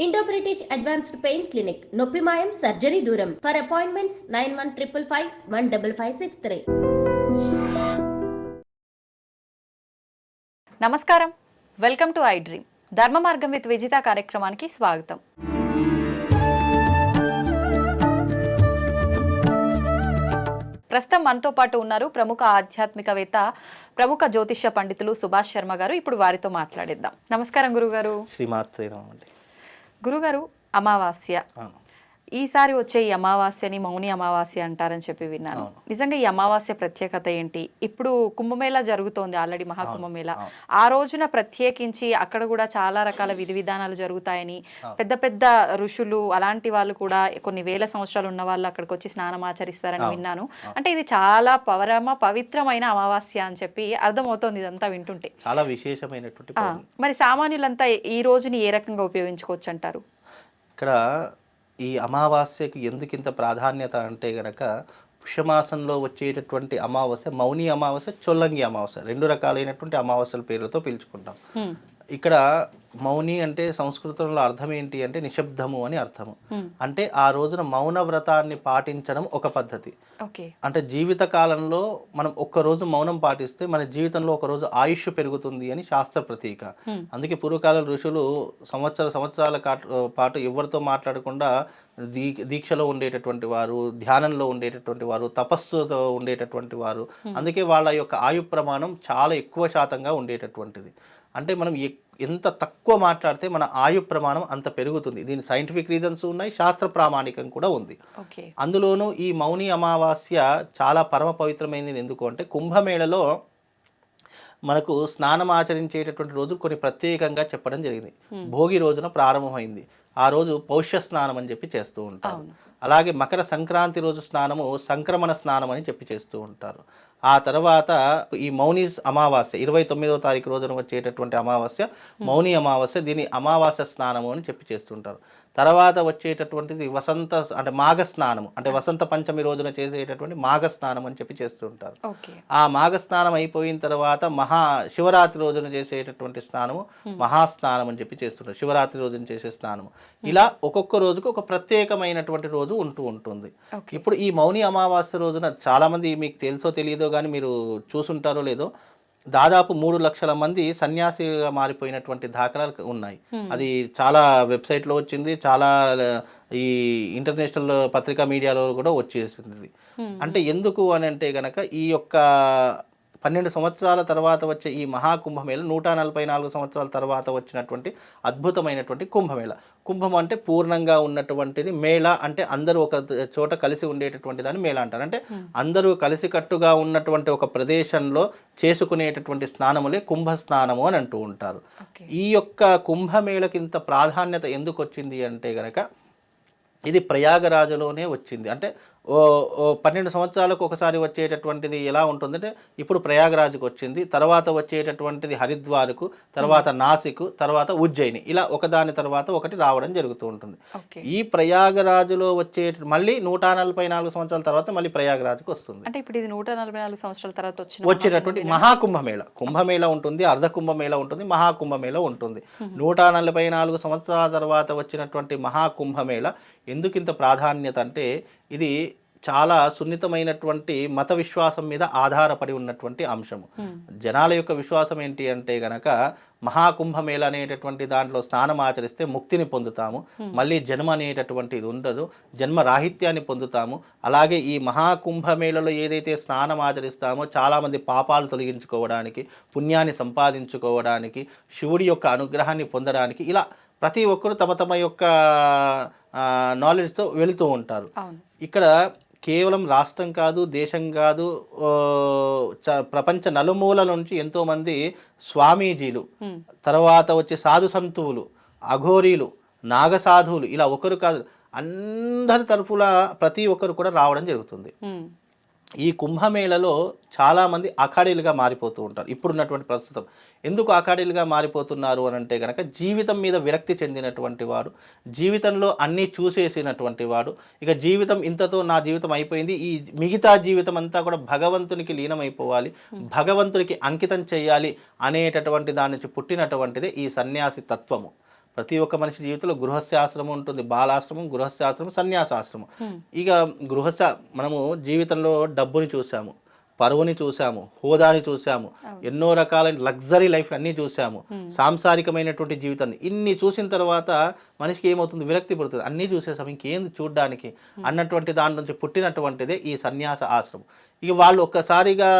Indo British advanced pain clinic నొప్పి మాయం surgery దూరం ఫర్ అపాయింట్మెంట్స్ 9155515563. నమస్కారం, వెల్కమ్ టు ఐ డ్రీమ్. ధర్మ మార్గం విత్ విజిత కార్యక్రమానికి స్వాగతం. ప్రస్తుతం మనతో పాటు ఉన్నారు ప్రముఖ ఆధ్యాత్మికవేత్త, ప్రముఖ జ్యోతిష్య పండితులు సుభాష్ శర్మ గారు. ఇప్పుడు వారితో మాట్లాడిద్దాం. నమస్కారం గురుగారు. గురుగారు, అమావాస్య ఈసారి వచ్చే ఈ అమావాస్యని మౌని అమావాస్య అంటారని చెప్పి విన్నాను. నిజంగా ఈ అమావాస్య ప్రత్యేకత ఏంటి? ఇప్పుడు కుంభమేళా జరుగుతోంది, ఆల్రెడీ మహాకుంభమేళా. ఆ రోజున ప్రత్యేకించి అక్కడ కూడా చాలా రకాల విధి విధానాలు జరుగుతాయని, పెద్ద పెద్ద ఋషులు అలాంటి వాళ్ళు కూడా కొన్ని వేల సంవత్సరాలు ఉన్న వాళ్ళు అక్కడికి వచ్చి స్నానం ఆచరిస్తారని విన్నాను. అంటే ఇది చాలా పవిత్రమైన అమావాస్య అని చెప్పి అర్థమవుతోంది ఇదంతా వింటుంటే. చాలా విశేషమైనటువంటి మరి సామాన్యులంతా ఈ రోజుని ఏ రకంగా ఉపయోగించుకోవచ్చు అంటారు? ఇక్కడ ఈ అమావాస్యకు ఎందుకు ఇంత ప్రాధాన్యత అంటే గనక, పుష్యమాసంలో వచ్చేటటువంటి అమావాస్య మౌని అమావాస్య, చొల్లంగి అమావాస్య, రెండు రకాలైనటువంటి అమావాస్యల పేర్లతో పిలుచుకుంటాం. ఇక్కడ మౌని అంటే సంస్కృతంలో అర్థం ఏంటి అంటే నిశ్శబ్దము అని అర్థము. అంటే ఆ రోజున మౌన వ్రతాన్ని పాటించడం ఒక పద్ధతి. అంటే జీవిత కాలంలో మనం ఒక్కరోజు మౌనం పాటిస్తే మన జీవితంలో ఒక రోజు ఆయుష్ పెరుగుతుంది అని శాస్త్ర ప్రతీక. అందుకే పూర్వకాల ఋషులు సంవత్సరాల పాటు ఎవరితో మాట్లాడకుండా దీక్షలో ఉండేటటువంటి వారు, ధ్యానంలో ఉండేటటువంటి వారు, తపస్సుతో ఉండేటటువంటి వారు. అందుకే వాళ్ళ యొక్క ఆయు ప్రమాణం చాలా ఎక్కువ శాతంగా ఉండేటటువంటిది. అంటే మనం ఎంత తక్కువ మాట్లాడితే మన ఆయు ప్రమాణం అంత పెరుగుతుంది. దీని సైంటిఫిక్ రీజన్స్ ఉన్నాయి, శాస్త్ర ప్రామాణికం కూడా ఉంది. అందులోనూ ఈ మౌని అమావాస్య చాలా పరమ పవిత్రమైనది. ఎందుకు అంటే కుంభమేళలో మనకు స్నానం ఆచరించేటటువంటి రోజు కొన్ని ప్రత్యేకంగా చెప్పడం జరిగింది. భోగి రోజున ప్రారంభమైంది. ఆ రోజు పౌష్య స్నానం అని చెప్పి చేస్తూ ఉంటారు. అలాగే మకర సంక్రాంతి రోజు స్నానము సంక్రమణ స్నానం అని చెప్పి చేస్తూ ఉంటారు. ఆ తర్వాత ఈ మౌని అమావాస్య 29వ తారీఖు రోజున వచ్చేటటువంటి అమావాస్య మౌని అమావాస్య, దీని అమావాస్య స్నానము అని చెప్పి చేస్తుంటారు. తర్వాత వచ్చేటటువంటిది వసంత అంటే మాఘ స్నానము, అంటే వసంత పంచమి రోజున చేసేటటువంటి మాఘ స్నానం అని చెప్పి చేస్తుంటారు. ఆ మాఘ స్నానం అయిపోయిన తర్వాత శివరాత్రి రోజున చేసేటటువంటి స్నానము మహాస్నానం అని చెప్పి చేస్తుంటారు. శివరాత్రి రోజున చేసే స్నానము. ఇలా ఒక్కొక్క రోజుకు ఒక ప్రత్యేకమైనటువంటి రోజు ఉంటూ ఉంటుంది. ఇప్పుడు ఈ మౌని అమావాస్య రోజున చాలా మంది, మీకు తెలుసో తెలియదో కానీ మీరు చూసుంటారో లేదో, దాదాపు 3 లక్షల మంది సన్యాసిగా మారిపోయినటువంటి దాఖలాలు ఉన్నాయి. అది చాలా వెబ్సైట్లో వచ్చింది, చాలా ఈ ఇంటర్నేషనల్ పత్రికా మీడియాలో కూడా వచ్చేసింది. అంటే ఎందుకు అని అంటే గనక, ఈ యొక్క 12 సంవత్సరాల తర్వాత వచ్చే ఈ మహాకుంభమేళ 144 సంవత్సరాల తర్వాత వచ్చినటువంటి అద్భుతమైనటువంటి కుంభమేళ. కుంభం అంటే పూర్ణంగా ఉన్నటువంటిది, మేళ అంటే అందరూ ఒక చోట కలిసి ఉండేటటువంటి దాన్ని మేళ అంటారు. అంటే అందరూ కలిసికట్టుగా ఉన్నటువంటి ఒక ప్రదేశంలో చేసుకునేటటువంటి స్నానములే కుంభ స్నానము అని అంటూ ఉంటారు. ఈ యొక్క కుంభమేళకి ఇంత ప్రాధాన్యత ఎందుకు వచ్చింది అంటే గనక, ఇది ప్రయాగరాజులోనే వచ్చింది. అంటే 12 సంవత్సరాలకు ఒకసారి వచ్చేటటువంటిది ఎలా ఉంటుందంటే, ఇప్పుడు ప్రయాగరాజుకు వచ్చింది, తర్వాత వచ్చేటటువంటిది హరిద్వార్కు, తర్వాత నాసిక్, తర్వాత ఉజ్జయిని, ఇలా ఒకదాని తర్వాత ఒకటి రావడం జరుగుతూ ఉంటుంది. ఈ ప్రయాగరాజులో మళ్ళీ 144 సంవత్సరాల తర్వాత మళ్ళీ ప్రయాగరాజుకు వస్తుంది. అంటే ఇప్పుడు ఇది 144 సంవత్సరాల తర్వాత వచ్చేటటువంటి మహాకుంభమేళ. కుంభమేళ ఉంటుంది, అర్ధ కుంభమేళ ఉంటుంది, మహాకుంభమేళ ఉంటుంది. 144 సంవత్సరాల తర్వాత వచ్చినటువంటి మహాకుంభమేళ ఎందుకు ఇంత ప్రాధాన్యత అంటే, ఇది చాలా సున్నితమైనటువంటి మత విశ్వాసం మీద ఆధారపడి ఉన్నటువంటి అంశము. జనాల యొక్క విశ్వాసం ఏంటి అంటే గనక, మహాకుంభమేళ అనేటటువంటి దాంట్లో స్నానం ఆచరిస్తే ముక్తిని పొందుతాము, మళ్ళీ జన్మ అనేటటువంటిది ఉండదు, జన్మ రాహిత్యాన్ని పొందుతాము. అలాగే ఈ మహాకుంభమేళలో ఏదైతే స్నానం ఆచరిస్తామో చాలామంది పాపాలు తొలగించుకోవడానికి, పుణ్యాన్ని సంపాదించుకోవడానికి, శివుడి యొక్క అనుగ్రహాన్ని పొందడానికి, ఇలా ప్రతి ఒక్కరు తమ యొక్క నాలెడ్జ్తో వెళుతూ ఉంటారు. ఇక్కడ కేవలం రాష్ట్రం కాదు, దేశం కాదు, ప్రపంచ నలుమూల నుంచి ఎంతోమంది స్వామీజీలు, తర్వాత వచ్చే సాధు సంతువులు, అఘోరీలు, నాగసాధువులు, ఇలా ఒకరు కాదు అందరి తరఫున ప్రతి ఒక్కరు కూడా రావడం జరుగుతుంది. ఈ కుంభమేళలో చాలామంది అఖాడీలుగా మారిపోతూ ఉంటారు. ఇప్పుడున్నటువంటి ప్రస్తుతం ఎందుకు అఖాడీలుగా మారిపోతున్నారు అని అంటే కనుక, జీవితం మీద విరక్తి చెందినటువంటి వాడు, జీవితంలో అన్నీ చూసేసినటువంటి వాడు, ఇక జీవితం ఇంతతో నా జీవితం అయిపోయింది, ఈ మిగతా జీవితం అంతా కూడా భగవంతునికి లీనమైపోవాలి, భగవంతునికి అంకితం చేయాలి అనేటటువంటి దాని నుంచి పుట్టినటువంటిదే ఈ సన్యాసి తత్వము. ప్రతి ఒక్క మనిషి జీవితంలో గృహస్థాశ్రమం ఉంటుంది, బాలాశ్రమం, గృహస్థాశ్రమం, సన్యాసాశ్రమం. ఇక మనము జీవితంలో డబ్బుని చూసాము, పరువుని చూసాము, హోదాని చూసాము, ఎన్నో రకాలైన లగ్జరీ లైఫ్ అన్నీ చూసాము, సాంసారికమైనటువంటి జీవితాన్ని ఇన్ని చూసిన తర్వాత మనిషికి ఏమవుతుంది, విరక్తి పడుతుంది. అన్నీ చూసేసాం, ఇంకేం చూడడానికి అన్నటువంటి దాని నుంచి పుట్టినటువంటిదే ఈ సన్యాస ఆశ్రమం. ఇక వాళ్ళు ఒక్కసారిగా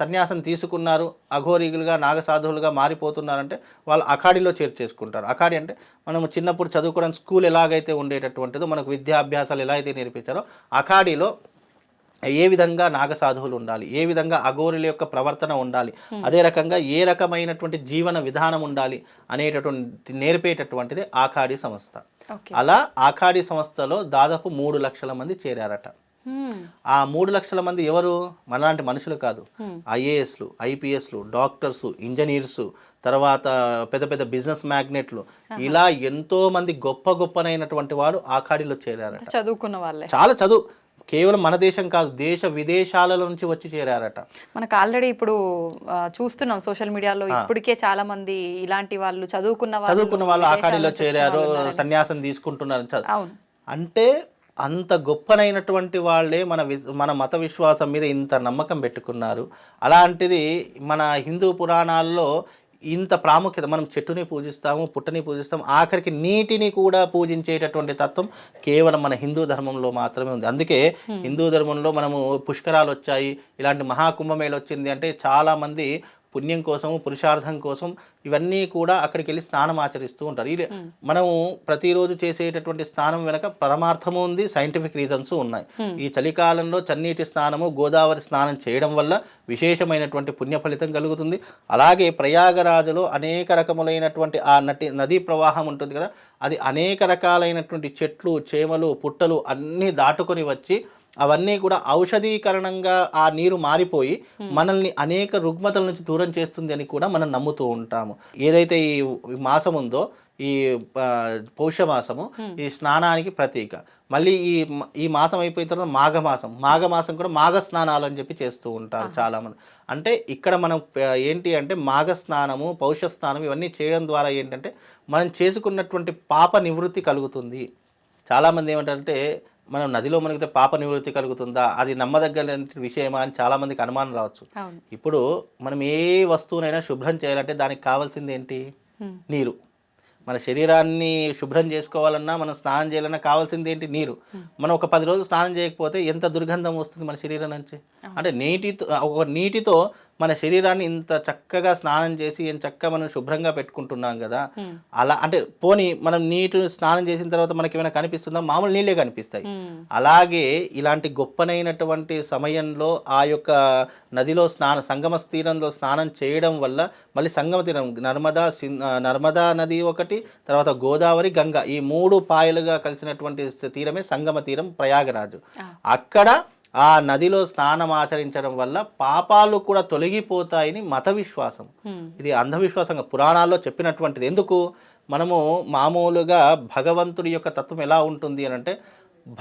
సన్యాసం తీసుకున్నారు, అఘోరీగులుగా నాగసాధువులుగా మారిపోతున్నారంటే వాళ్ళు అఖాడీలో చేర్చేసుకుంటారు. అఖాడీ అంటే మనము చిన్నప్పుడు చదువుకోవడానికి స్కూల్ ఎలాగైతే ఉండేటటువంటిదో, మనకు విద్యాభ్యాసాలు ఎలా అయితే నేర్పించారో, అఖాడీలో ఏ విధంగా నాగసాధువులు ఉండాలి, ఏ విధంగా అఘోరుల యొక్క ప్రవర్తన ఉండాలి, అదే రకంగా ఏ రకమైనటువంటి జీవన విధానం ఉండాలి అనేటటువంటి నేర్పేటటువంటిది ఆఖాడీ సంస్థ. అలా ఆఖాడీ సంస్థలో దాదాపు 3 లక్షల మంది చేరారట. ఆ 3 లక్షల మంది ఎవరు? మనలాంటి మనుషులు కాదు. ఐఏఎస్లు, ఐపీఎస్లు, డాక్టర్సు, ఇంజనీర్సు, తర్వాత పెద్ద పెద్ద బిజినెస్ మ్యాగ్నెట్లు, ఇలా ఎంతో మంది గొప్పనైనటువంటి వాడు ఆఖాడీలో చేరారట. చదువుకున్న వాళ్ళే, చాలా చదువు, కేవలం మన దేశం కాదు, దేశ విదేశాల నుంచి వచ్చి చేరారట. మనకు ఆల్రెడీ ఇప్పుడు చూస్తున్నాం సోషల్ మీడియాలో, ఇప్పటికే చాలా మంది ఇలాంటి వాళ్ళు చదువుకున్న వాళ్ళు ఆఖాడీలో చేరారు, సన్యాసం తీసుకుంటున్నారు. అంటే అంత గొప్పనైనటువంటి వాళ్ళే మన మత విశ్వాసం మీద ఇంత నమ్మకం పెట్టుకున్నారు. అలాంటిది మన హిందూ పురాణాల్లో ఇంత ప్రాముఖ్యత, మనం చెట్టుని పూజిస్తాము, పుట్టని పూజిస్తాము, ఆఖరికి నీటిని కూడా పూజించేటటువంటి తత్వం కేవలం మన హిందూ ధర్మంలో మాత్రమే ఉంది. అందుకే హిందూ ధర్మంలో మనము పుష్కరాలు వచ్చాయి, ఇలాంటి మహాకుంభమేళ వచ్చింది అంటే చాలామంది పుణ్యం కోసము, పురుషార్థం కోసం ఇవన్నీ కూడా అక్కడికి వెళ్ళి స్నానం ఆచరిస్తూ ఉంటారు. మనము ప్రతిరోజు చేసేటటువంటి స్నానం వెనక పరమార్థము ఉంది, సైంటిఫిక్ రీజన్స్ ఉన్నాయి. ఈ చలికాలంలో చన్నీటి స్నానము, గోదావరి స్నానం చేయడం వల్ల విశేషమైనటువంటి పుణ్య ఫలితం కలుగుతుంది. అలాగే ప్రయాగరాజులో అనేక రకములైనటువంటి ఆ నదీ ప్రవాహం ఉంటుంది కదా, అది అనేక రకాలైనటువంటి చెట్లు, చేమలు, పుట్టలు అన్నీ దాటుకొని వచ్చి అవన్నీ కూడా ఔషధీకరణంగా ఆ నీరు మారిపోయి మనల్ని అనేక రుగ్మతల నుంచి దూరం చేస్తుంది అని కూడా మనం నమ్ముతూ ఉంటాము. ఏదైతే ఈ మాసం ఉందో, ఈ పౌష్యమాసము ఈ స్నానానికి ప్రతీక. మళ్ళీ ఈ మాసం అయిపోయిన తర్వాత మాఘమాసం కూడా మాఘ స్నానాలు అని చెప్పి చేస్తూ ఉంటారు చాలామంది. అంటే ఇక్కడ మనం ఏంటి అంటే మాఘ స్నానము, పౌష స్నానం ఇవన్నీ చేయడం ద్వారా ఏంటంటే మనం చేసుకున్నటువంటి పాప నివృత్తి కలుగుతుంది. చాలామంది ఏమంటారంటే మనం నదిలో మునిగితే పాప నివృత్తి కలుగుతుందా, అది నమ్మదగ్గర విషయమా అని చాలామందికి అనుమానం రావచ్చు. ఇప్పుడు మనం ఏ వస్తువునైనా శుభ్రం చేయాలంటే దానికి కావాల్సింది ఏంటి? నీరు. మన శరీరాన్ని శుభ్రం చేసుకోవాలన్నా, మనం స్నానం చేయాలన్నా కావాల్సింది ఏంటి? నీరు. మనం ఒక 10 రోజులు స్నానం చేయకపోతే ఎంత దుర్గంధం వస్తుంది మన శరీరం నుంచి. అంటే నీటితో మన శరీరాన్ని ఇంత చక్కగా స్నానం చేసి చక్కగా మనం శుభ్రంగా పెట్టుకుంటున్నాం కదా. అలా అంటే పోనీ మనం స్నానం చేసిన తర్వాత మనకి ఏమైనా కనిపిస్తుందా? మామూలు నీళ్ళే కనిపిస్తాయి. అలాగే ఇలాంటి గొప్పనైనటువంటి సమయంలో ఆ యొక్క నదిలో సంగమ తీరంలో స్నానం చేయడం వల్ల మళ్ళీ సంగమ తీరం నర్మదా నది ఒకటి, తర్వాత గోదావరి, గంగా, ఈ 3 పాయలుగా కలిసినటువంటి తీరమే సంగమ తీరం ప్రయాగరాజు. అక్కడ ఆ నదిలో స్నానం ఆచరించడం వల్ల పాపాలు కూడా తొలగిపోతాయని మత విశ్వాసం. ఇది అంధవిశ్వాసంగా పురాణాల్లో చెప్పినటువంటిది. ఎందుకు? మనము మామూలుగా భగవంతుడి యొక్క తత్వం ఎలా ఉంటుంది అని అంటే,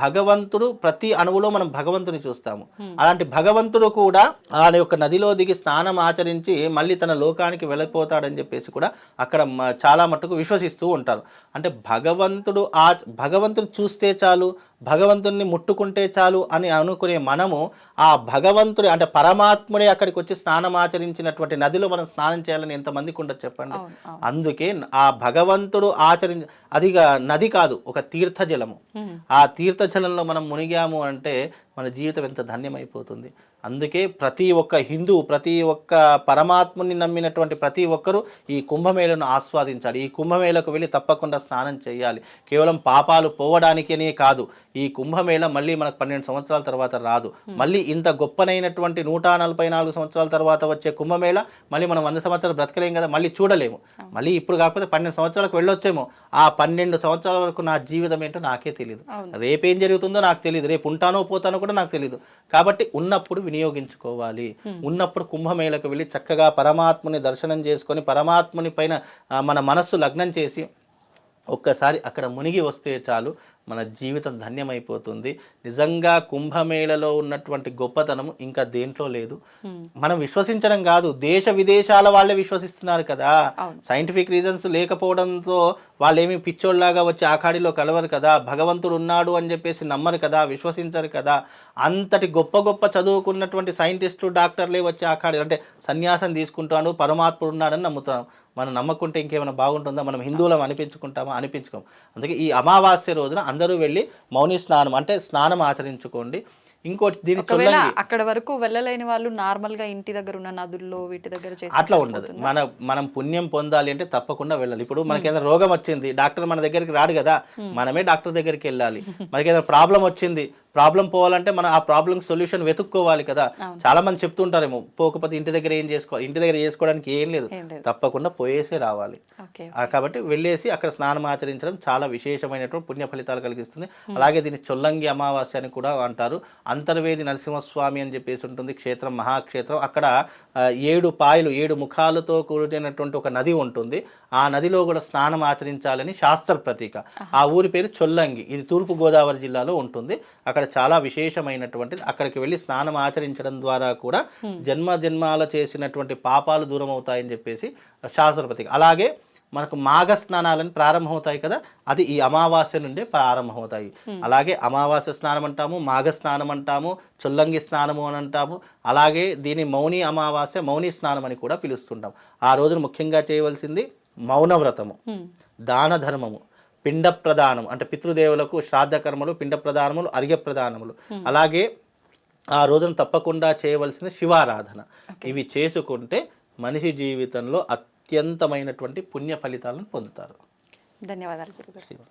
భగవంతుడు ప్రతి అణువులో మనం భగవంతుని చూస్తాము. అలాంటి భగవంతుడు కూడా ఆ యొక్క నదిలో దిగి స్నానం ఆచరించి మళ్ళీ తన లోకానికి వెళ్ళిపోతాడని చెప్పేసి కూడా అక్కడ చాలా మట్టుకు విశ్వసిస్తూ ఉంటారు. అంటే భగవంతుని చూస్తే చాలు, భగవంతుని ముట్టుకుంటే చాలు అని అనుకునే మనము ఆ భగవంతుడి అంటే పరమాత్ముడే అక్కడికి వచ్చి స్నానం ఆచరించినటువంటి నదిలో మనం స్నానం చేయాలని ఎంతమందికి ఉండదు చెప్పండి. అందుకే ఆ భగవంతుడు అదిగా నది కాదు, ఒక తీర్థజలము. ఆ తీర్థజలంలో మనం మునిగాము అంటే మన జీవితం ఎంత ధన్యమైపోతుంది. అందుకే ప్రతి ఒక్క హిందూ, ప్రతి ఒక్క పరమాత్ముని నమ్మినటువంటి ప్రతి ఒక్కరూ ఈ కుంభమేళను ఆస్వాదించాలి. ఈ కుంభమేళకు వెళ్ళి తప్పకుండా స్నానం చేయాలి. కేవలం పాపాలు పోవడానికనే కాదు, ఈ కుంభమేళ మళ్ళీ మనకు 12 సంవత్సరాల తర్వాత రాదు. మళ్ళీ ఇంత గొప్పనైనటువంటి 144 సంవత్సరాల తర్వాత వచ్చే కుంభమేళ మళ్ళీ మనం 100 సంవత్సరాలు బ్రతకలేం కదా, మళ్ళీ చూడలేము. మళ్ళీ ఇప్పుడు కాకపోతే 12 సంవత్సరాలకు వెళ్ళొచ్చేమో. ఆ 12 సంవత్సరాల వరకు నా జీవితం ఏంటో నాకే తెలియదు, రేపేం జరుగుతుందో నాకు తెలియదు, రేపు ఉంటానో పోతానో కూడా నాకు తెలియదు. కాబట్టి ఉన్నప్పుడు వినియోగించుకోవాలి. ఉన్నప్పుడు కుంభమేళకు వెళ్ళి చక్కగా పరమాత్ముని దర్శనం చేసుకొని పరమాత్ముని పైన మన మనస్సు లగ్నం చేసి ఒక్కసారి అక్కడ మునిగి వస్తే చాలు, మన జీవితం ధన్యమైపోతుంది. నిజంగా కుంభమేళలో ఉన్నటువంటి గొప్పతనం ఇంకా దేంట్లో లేదు. మనం విశ్వసించడం కాదు, దేశ విదేశాల వాళ్ళే విశ్వసిస్తున్నారు కదా. సైంటిఫిక్ రీజన్స్ లేకపోవడంతో వాళ్ళేమి పిచ్చోళ్ళలాగా వచ్చి ఆఖాడిలో కలవరు కదా, భగవంతుడు ఉన్నాడు అని చెప్పేసి నమ్మరు కదా, విశ్వసించరు కదా. అంతటి గొప్ప గొప్ప చదువుకున్నటువంటి సైంటిస్టులు, డాక్టర్లే వచ్చి ఆఖాడి అంటే సన్యాసం తీసుకుంటాడు, పరమాత్ముడు ఉన్నాడని నమ్ముతాం. మనం నమ్మకుంటే ఇంకేమైనా బాగుంటుందా? మనం హిందువులం అనిపించుకుంటామా? అనిపించుకోం. అందుకే ఈ అమావాస్య రోజున అందరూ వెళ్ళి మౌని స్నానం అంటే స్నానం ఆచరించుకోండి. ఇంకోటి దీని అక్కడ వరకు వెళ్ళలేని వాళ్ళు నార్మల్ గా ఇంటి దగ్గర ఉన్న నదుల్లో వీటి దగ్గర అట్లా ఉండదు. మనం పుణ్యం పొందాలి అంటే తప్పకుండా వెళ్ళాలి. ఇప్పుడు మనకి ఏదైనా రోగం వచ్చింది, డాక్టర్ మన దగ్గరికి రాడు కదా, మనమే డాక్టర్ దగ్గరికి వెళ్ళాలి. మనకి ఏదైనా ప్రాబ్లం వచ్చింది, ప్రాబ్లం పోవాలంటే మనం ఆ ప్రాబ్లం సొల్యూషన్ వెతుక్కోవాలి కదా. చాలా మంది చెప్తుంటారేమో, పోకపోతే ఇంటి దగ్గర ఏం చేసుకోవాలి, ఇంటి దగ్గర చేసుకోవడానికి ఏం లేదు, తప్పకుండా పోయేసే రావాలి. కాబట్టి వెళ్ళేసి అక్కడ స్నానం ఆచరించడం చాలా విశేషమైనటువంటి పుణ్య ఫలితాలు కలిగిస్తుంది. అలాగే దీన్ని చొల్లంగి అమావాస్య అని కూడా అంటారు. అంతర్వేది నరసింహస్వామి అని చెప్పేసి ఉంటుంది క్షేత్రం, మహాక్షేత్రం. అక్కడ 7 పాయలు 7 ముఖాలతో కూడినటువంటి ఒక నది ఉంటుంది. ఆ నదిలో కూడా స్నానం ఆచరించాలని శాస్త్ర ప్రతీక. ఆ ఊరి పేరు చొల్లంగి. ఇది తూర్పు గోదావరి జిల్లాలో ఉంటుంది. అక్కడ చాలా విశేషమైనటువంటిది. అక్కడికి వెళ్ళి స్నానం ఆచరించడం ద్వారా కూడా జన్మాల చేసినటువంటి పాపాలు దూరం అవుతాయని చెప్పేసి శాస్త్ర ప్రతీక. అలాగే మనకు మాఘ స్నానాలని ప్రారంభమవుతాయి కదా, అది ఈ అమావాస్య నుండే ప్రారంభమవుతాయి. అలాగే అమావాస్య స్నానం అంటాము, మాఘ స్నానం అంటాము, చొల్లంగి స్నానము అని అంటాము. అలాగే దీని మౌని అమావాస్య, మౌని స్నానం అని కూడా పిలుస్తుంటాం. ఆ రోజున ముఖ్యంగా చేయవలసింది మౌనవ్రతము, దాన ధర్మము, పిండ ప్రదానం అంటే పితృదేవులకు శ్రాద్ధ కర్మలు, పిండ ప్రదానములు, అర్ఘ్య ప్రదానములు. అలాగే ఆ రోజున తప్పకుండా చేయవలసిన శివారాధన. ఇవి చేసుకుంటే మనిషి జీవితంలో అత్యంతమైనటువంటి పుణ్య ఫలితాలను పొందుతారు. ధన్యవాదాలు గురుగారు.